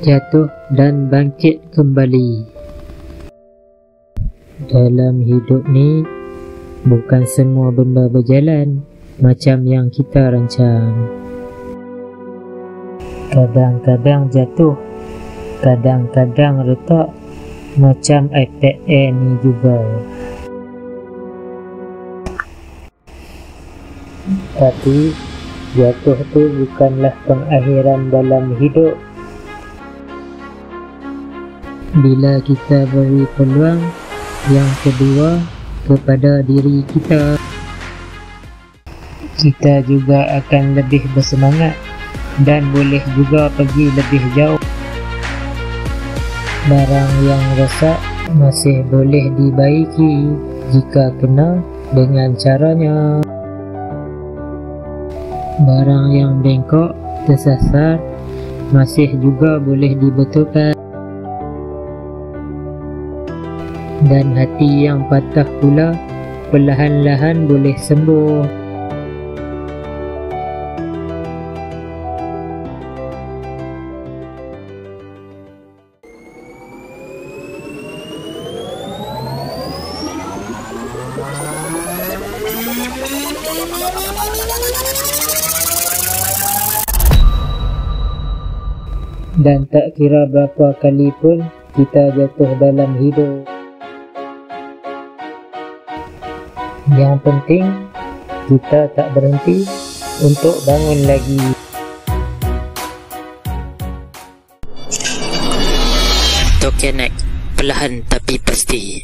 jatuh dan bangkit kembali. Dalam hidup ni, bukan semua benda berjalan macam yang kita rancang. Kadang-kadang jatuh, kadang-kadang retak, macam iPad Air ni juga. Tapi jatuh tu bukanlah pengakhiran dalam hidup. Bila kita beri peluang yang kedua kepada diri kita, kita juga akan lebih bersemangat dan boleh juga pergi lebih jauh. Barang yang rosak masih boleh dibaiki jika kena dengan caranya. Barang yang bengkok, tersasar, masih juga boleh dibetulkan. Dan hati yang patah pula perlahan-lahan boleh sembuh. Dan tak kira berapa kali pun kita jatuh dalam hidup, yang penting kita tak berhenti untuk bangun lagi. Tokenek, perlahan tapi pasti.